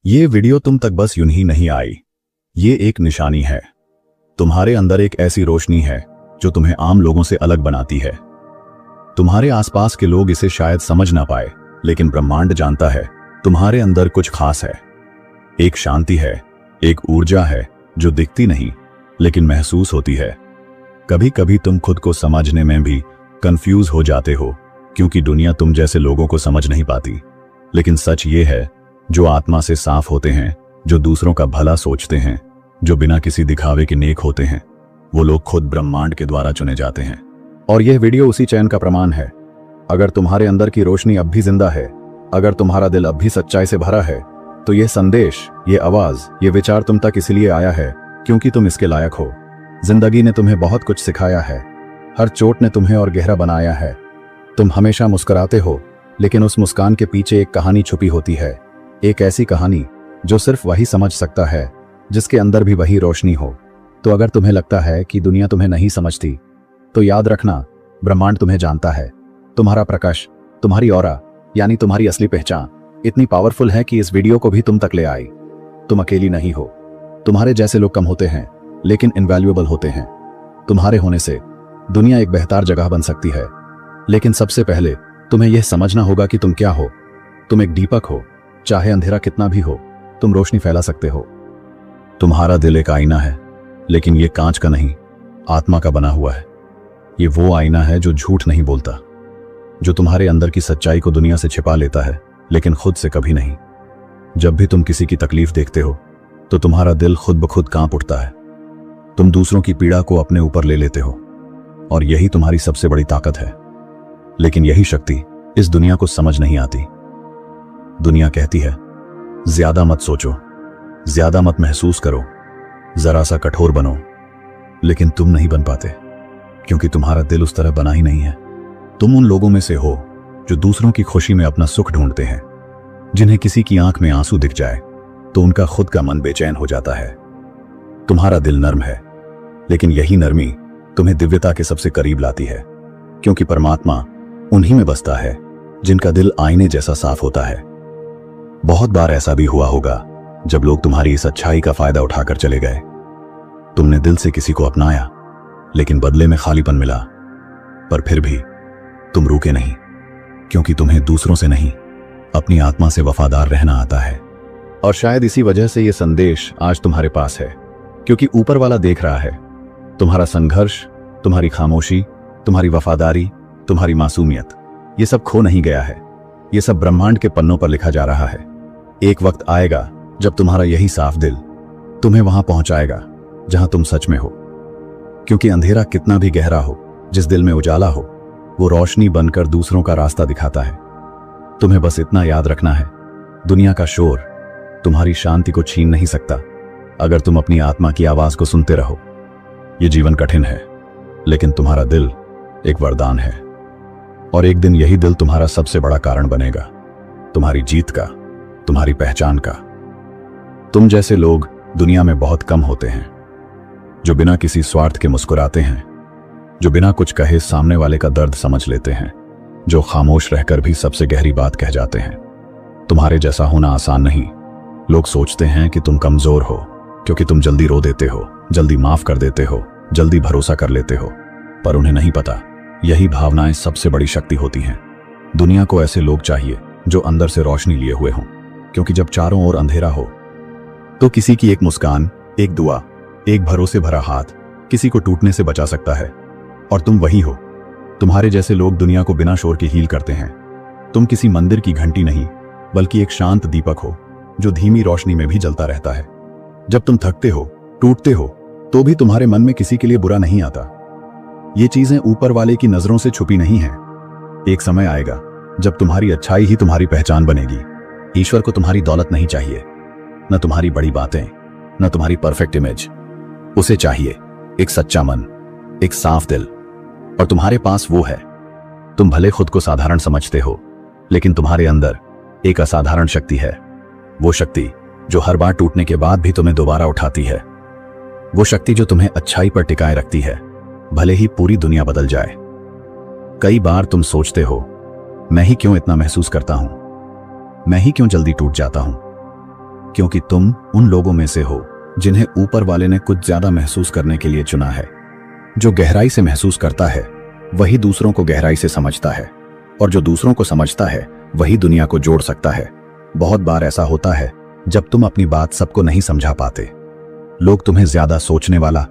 ये वीडियो तुम तक बस यूं ही नहीं आई। ये एक निशानी है। तुम्हारे अंदर एक ऐसी रोशनी है जो तुम्हें आम लोगों से अलग बनाती है। तुम्हारे आसपास के लोग इसे शायद समझ ना पाए, लेकिन ब्रह्मांड जानता है तुम्हारे अंदर कुछ खास है। एक शांति है, एक ऊर्जा है जो दिखती नहीं लेकिन महसूस होती है। कभी कभी तुम खुद को समझने में भी कंफ्यूज हो जाते हो, क्योंकि दुनिया तुम जैसे लोगों को समझ नहीं पाती। लेकिन सच ये है, जो आत्मा से साफ होते हैं, जो दूसरों का भला सोचते हैं, जो बिना किसी दिखावे के नेक होते हैं, वो लोग खुद ब्रह्मांड के द्वारा चुने जाते हैं। और यह वीडियो उसी चयन का प्रमाण है। अगर तुम्हारे अंदर की रोशनी अब भी जिंदा है, अगर तुम्हारा दिल अब भी सच्चाई से भरा है, तो यह संदेश, ये आवाज, ये विचार तुम तक इसलिए आया है क्योंकि तुम इसके लायक हो। जिंदगी ने तुम्हें बहुत कुछ सिखाया है। हर चोट ने तुम्हें और गहरा बनाया है। तुम हमेशा मुस्कुराते हो, लेकिन उस मुस्कान के पीछे एक कहानी छुपी होती है। एक ऐसी कहानी जो सिर्फ वही समझ सकता है जिसके अंदर भी वही रोशनी हो। तो अगर तुम्हें लगता है कि दुनिया तुम्हें नहीं समझती, तो याद रखना, ब्रह्मांड तुम्हें जानता है। तुम्हारा प्रकाश, तुम्हारी ऑरा, यानी तुम्हारी असली पहचान इतनी पावरफुल है कि इस वीडियो को भी तुम तक ले आई। तुम अकेली नहीं हो। तुम्हारे जैसे लोग कम होते हैं, लेकिन इनवैल्यूएबल होते हैं। तुम्हारे होने से दुनिया एक बेहतर जगह बन सकती है। लेकिन सबसे पहले तुम्हें यह समझना होगा कि तुम क्या हो। तुम एक दीपक हो। चाहे अंधेरा कितना भी हो, तुम रोशनी फैला सकते हो। तुम्हारा दिल एक आईना है, लेकिन ये कांच का नहीं, आत्मा का बना हुआ है। ये वो आईना है जो झूठ नहीं बोलता, जो तुम्हारे अंदर की सच्चाई को दुनिया से छिपा लेता है, लेकिन खुद से कभी नहीं। जब भी तुम किसी की तकलीफ देखते हो, तो तुम्हारा दिल खुद ब खुद कांप उठता है। तुम दूसरों की पीड़ा को अपने ऊपर ले लेते हो, और यही तुम्हारी सबसे बड़ी ताकत है। लेकिन यही शक्ति इस दुनिया को समझ नहीं आती। दुनिया कहती है, ज्यादा मत सोचो, ज्यादा मत महसूस करो, जरा सा कठोर बनो। लेकिन तुम नहीं बन पाते, क्योंकि तुम्हारा दिल उस तरह बना ही नहीं है। तुम उन लोगों में से हो जो दूसरों की खुशी में अपना सुख ढूंढते हैं। जिन्हें किसी की आंख में आंसू दिख जाए तो उनका खुद का मन बेचैन हो जाता है। तुम्हारा दिल नर्म है, लेकिन यही नरमी तुम्हें दिव्यता के सबसे करीब लाती है, क्योंकि परमात्मा उन्हीं में बसता है जिनका दिल आईने जैसा साफ होता है। बहुत बार ऐसा भी हुआ होगा जब लोग तुम्हारी इस अच्छाई का फायदा उठाकर चले गए। तुमने दिल से किसी को अपनाया, लेकिन बदले में खालीपन मिला। पर फिर भी तुम रुके नहीं, क्योंकि तुम्हें दूसरों से नहीं, अपनी आत्मा से वफादार रहना आता है। और शायद इसी वजह से यह संदेश आज तुम्हारे पास है, क्योंकि ऊपर वाला देख रहा है तुम्हारा संघर्ष, तुम्हारी खामोशी, तुम्हारी वफादारी, तुम्हारी मासूमियत। ये सब खो नहीं गया है। ये सब ब्रह्मांड के पन्नों पर लिखा जा रहा है। एक वक्त आएगा जब तुम्हारा यही साफ दिल तुम्हें वहां पहुंचाएगा जहां तुम सच में हो। क्योंकि अंधेरा कितना भी गहरा हो, जिस दिल में उजाला हो, वो रोशनी बनकर दूसरों का रास्ता दिखाता है। तुम्हें बस इतना याद रखना है, दुनिया का शोर तुम्हारी शांति को छीन नहीं सकता, अगर तुम अपनी आत्मा की आवाज को सुनते रहो। ये जीवन कठिन है, लेकिन तुम्हारा दिल एक वरदान है। और एक दिन यही दिल तुम्हारा सबसे बड़ा कारण बनेगा, तुम्हारी जीत का, तुम्हारी पहचान का। तुम जैसे लोग दुनिया में बहुत कम होते हैं, जो बिना किसी स्वार्थ के मुस्कुराते हैं, जो बिना कुछ कहे सामने वाले का दर्द समझ लेते हैं, जो खामोश रहकर भी सबसे गहरी बात कह जाते हैं। तुम्हारे जैसा होना आसान नहीं। लोग सोचते हैं कि तुम कमजोर हो, क्योंकि तुम जल्दी रो देते हो, जल्दी माफ कर देते हो, जल्दी भरोसा कर लेते हो। पर उन्हें नहीं पता, यही भावनाएं सबसे बड़ी शक्ति होती हैं। दुनिया को ऐसे लोग चाहिए जो अंदर से रोशनी लिए हुए हों, क्योंकि जब चारों ओर अंधेरा हो, तो किसी की एक मुस्कान, एक दुआ, एक भरोसे भरा हाथ किसी को टूटने से बचा सकता है। और तुम वही हो। तुम्हारे जैसे लोग दुनिया को बिना शोर के हील करते हैं। तुम किसी मंदिर की घंटी नहीं, बल्कि एक शांत दीपक हो जो धीमी रोशनी में भी जलता रहता है। जब तुम थकते हो, टूटते हो, तो भी तुम्हारे मन में किसी के लिए बुरा नहीं आता। ये चीजें ऊपर वाले की नजरों से छुपी नहीं हैं। एक समय आएगा जब तुम्हारी अच्छाई ही तुम्हारी पहचान बनेगी। ईश्वर को तुम्हारी दौलत नहीं चाहिए, न तुम्हारी बड़ी बातें, न तुम्हारी परफेक्ट इमेज। उसे चाहिए एक सच्चा मन, एक साफ दिल। और तुम्हारे पास वो है। तुम भले खुद को साधारण समझते हो, लेकिन तुम्हारे अंदर एक असाधारण शक्ति है। वो शक्ति जो हर बार टूटने के बाद भी तुम्हें दोबारा उठाती है। वो शक्ति जो तुम्हें अच्छाई पर टिकाए रखती है, भले ही पूरी दुनिया बदल जाए। कई बार तुम सोचते हो, मैं ही क्यों इतना महसूस करता हूं, मैं ही क्यों जल्दी टूट जाता हूं, क्योंकि तुम उन लोगों में से हो जिन्हें ऊपर वाले ने कुछ ज्यादा महसूस करने के लिए चुना है। जो गहराई से महसूस करता है वही दूसरों को गहराई से समझता है, और जो दूसरों को समझता है वही दुनिया को जोड़ सकता है। बहुत बार ऐसा होता है जब तुम अपनी बात सबको नहीं समझा पाते। लोग तुम्हें ज्यादा सोचने वाला,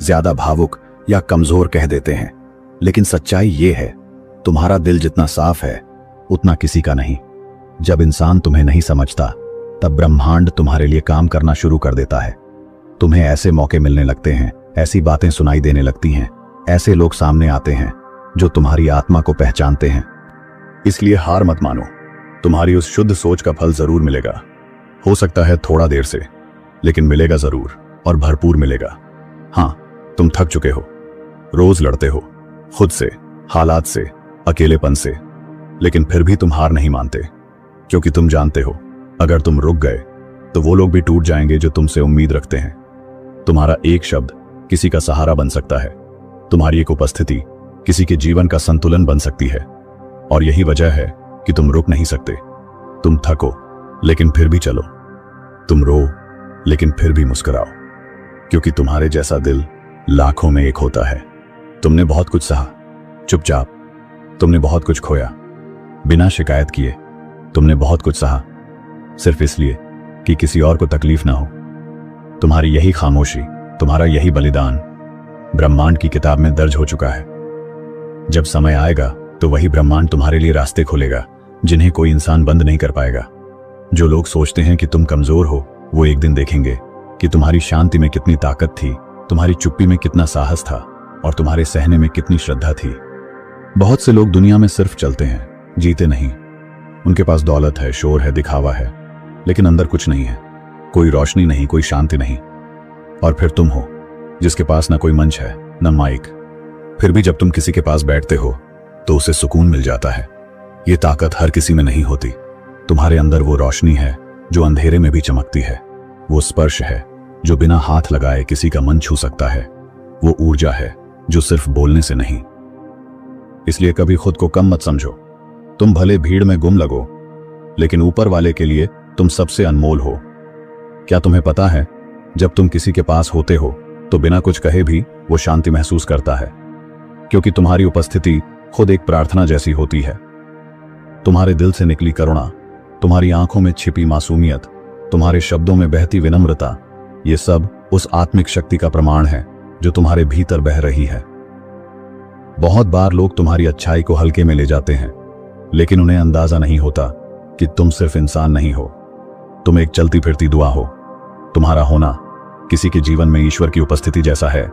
ज्यादा भावुक या कमजोर कह देते हैं, लेकिन सच्चाई ये है, तुम्हारा दिल जितना साफ है उतना किसी का नहीं। जब इंसान तुम्हें नहीं समझता तब ब्रह्मांड तुम्हारे लिए काम करना शुरू कर देता है। तुम्हें ऐसे मौके मिलने लगते हैं, ऐसी बातें सुनाई देने लगती हैं, ऐसे लोग सामने आते हैं जो तुम्हारी आत्मा को पहचानते हैं। इसलिए हार मत मानो, तुम्हारी उस शुद्ध सोच का फल जरूर मिलेगा। हो सकता है थोड़ा देर से, लेकिन मिलेगा जरूर, और भरपूर मिलेगा। हाँ, तुम थक चुके हो, रोज लड़ते हो खुद से, हालात से, अकेलेपन से, लेकिन फिर भी तुम हार नहीं मानते, क्योंकि तुम जानते हो अगर तुम रुक गए तो वो लोग भी टूट जाएंगे जो तुमसे उम्मीद रखते हैं। तुम्हारा एक शब्द किसी का सहारा बन सकता है, तुम्हारी एक उपस्थिति किसी के जीवन का संतुलन बन सकती है। और यही वजह है कि तुम रुक नहीं सकते। तुम थको लेकिन फिर भी चलो, तुम रो लेकिन फिर भी मुस्कुराओ, क्योंकि तुम्हारे जैसा दिल लाखों में एक होता है। तुमने बहुत कुछ सहा चुपचाप, तुमने बहुत कुछ खोया बिना शिकायत किए, तुमने बहुत कुछ सहा सिर्फ इसलिए कि किसी और को तकलीफ ना हो। तुम्हारी यही खामोशी, तुम्हारा यही बलिदान ब्रह्मांड की किताब में दर्ज हो चुका है। जब समय आएगा तो वही ब्रह्मांड तुम्हारे लिए रास्ते खोलेगा जिन्हें कोई इंसान बंद नहीं कर पाएगा। जो लोग सोचते हैं कि तुम कमजोर हो, वो एक दिन देखेंगे कि तुम्हारी शांति में कितनी ताकत थी, तुम्हारी चुप्पी में कितना साहस था, और तुम्हारे सहने में कितनी श्रद्धा थी। बहुत से लोग दुनिया में सिर्फ चलते हैं, जीते नहीं। उनके पास दौलत है, शोर है, दिखावा है, लेकिन अंदर कुछ नहीं है, कोई रोशनी नहीं, कोई शांति नहीं। और फिर तुम हो जिसके पास ना कोई मंच है, ना माइक, फिर भी जब तुम किसी के पास बैठते हो तो उसे सुकून मिल जाता है। ये ताकत हर किसी में नहीं होती। तुम्हारे अंदर वो रोशनी है जो अंधेरे में भी चमकती है, वो स्पर्श है जो बिना हाथ लगाए किसी का मन छू सकता है, वो ऊर्जा है जो सिर्फ बोलने से नहीं। इसलिए कभी खुद को कम मत समझो। तुम भले भीड़ में गुम लगो, लेकिन ऊपर वाले के लिए तुम सबसे अनमोल हो। क्या तुम्हें पता है, जब तुम किसी के पास होते हो तो बिना कुछ कहे भी वो शांति महसूस करता है, क्योंकि तुम्हारी उपस्थिति खुद एक प्रार्थना जैसी होती है। तुम्हारे दिल से निकली करुणा, तुम्हारी आंखों में छिपी मासूमियत, तुम्हारे शब्दों में बहती विनम्रता, ये सब उस आत्मिक शक्ति का प्रमाण है जो तुम्हारे भीतर बह रही है। बहुत बार लोग तुम्हारी अच्छाई को हल्के में ले जाते हैं, लेकिन उन्हें अंदाजा नहीं होता कि तुम सिर्फ इंसान नहीं हो, तुम एक चलती फिरती दुआ हो। तुम्हारा होना किसी के जीवन में ईश्वर की उपस्थिति जैसा है।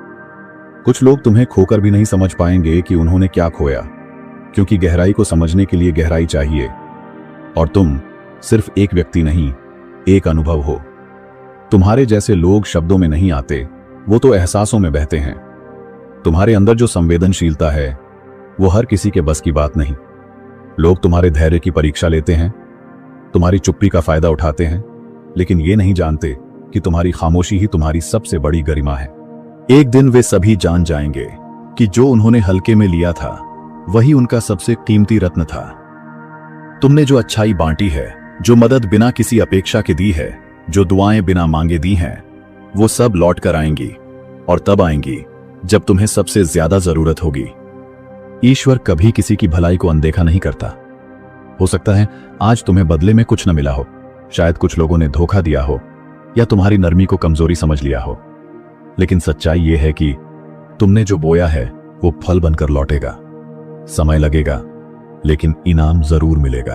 कुछ लोग तुम्हें खोकर भी नहीं समझ पाएंगे कि उन्होंने क्या खोया, क्योंकि गहराई को समझने के लिए गहराई चाहिए। और तुम सिर्फ एक व्यक्ति नहीं, एक अनुभव हो। तुम्हारे जैसे लोग शब्दों में नहीं आते, वो तो एहसासों में बहते हैं। तुम्हारे अंदर जो संवेदनशीलता है वो हर किसी के बस की बात नहीं। लोग तुम्हारे धैर्य की परीक्षा लेते हैं, तुम्हारी चुप्पी का फायदा उठाते हैं, लेकिन ये नहीं जानते कि तुम्हारी खामोशी ही तुम्हारी सबसे बड़ी गरिमा है। एक दिन वे सभी जान जाएंगे कि जो उन्होंने हल्के में लिया था वही उनका सबसे कीमती रत्न था। तुमने जो अच्छाई बांटी है, जो मदद बिना किसी अपेक्षा के दी है, जो दुआएं बिना मांगे दी हैं, वो सब लौट कर आएंगी, और तब आएंगी जब तुम्हें सबसे ज्यादा जरूरत होगी। ईश्वर कभी किसी की भलाई को अनदेखा नहीं करता। हो सकता है आज तुम्हें बदले में कुछ न मिला हो, शायद कुछ लोगों ने धोखा दिया हो, या तुम्हारी नरमी को कमजोरी समझ लिया हो, लेकिन सच्चाई यह है कि तुमने जो बोया है वो फल बनकर लौटेगा। समय लगेगा, लेकिन इनाम जरूर मिलेगा,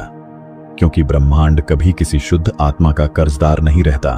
क्योंकि ब्रह्मांड कभी किसी शुद्ध आत्मा का कर्जदार नहीं रहता।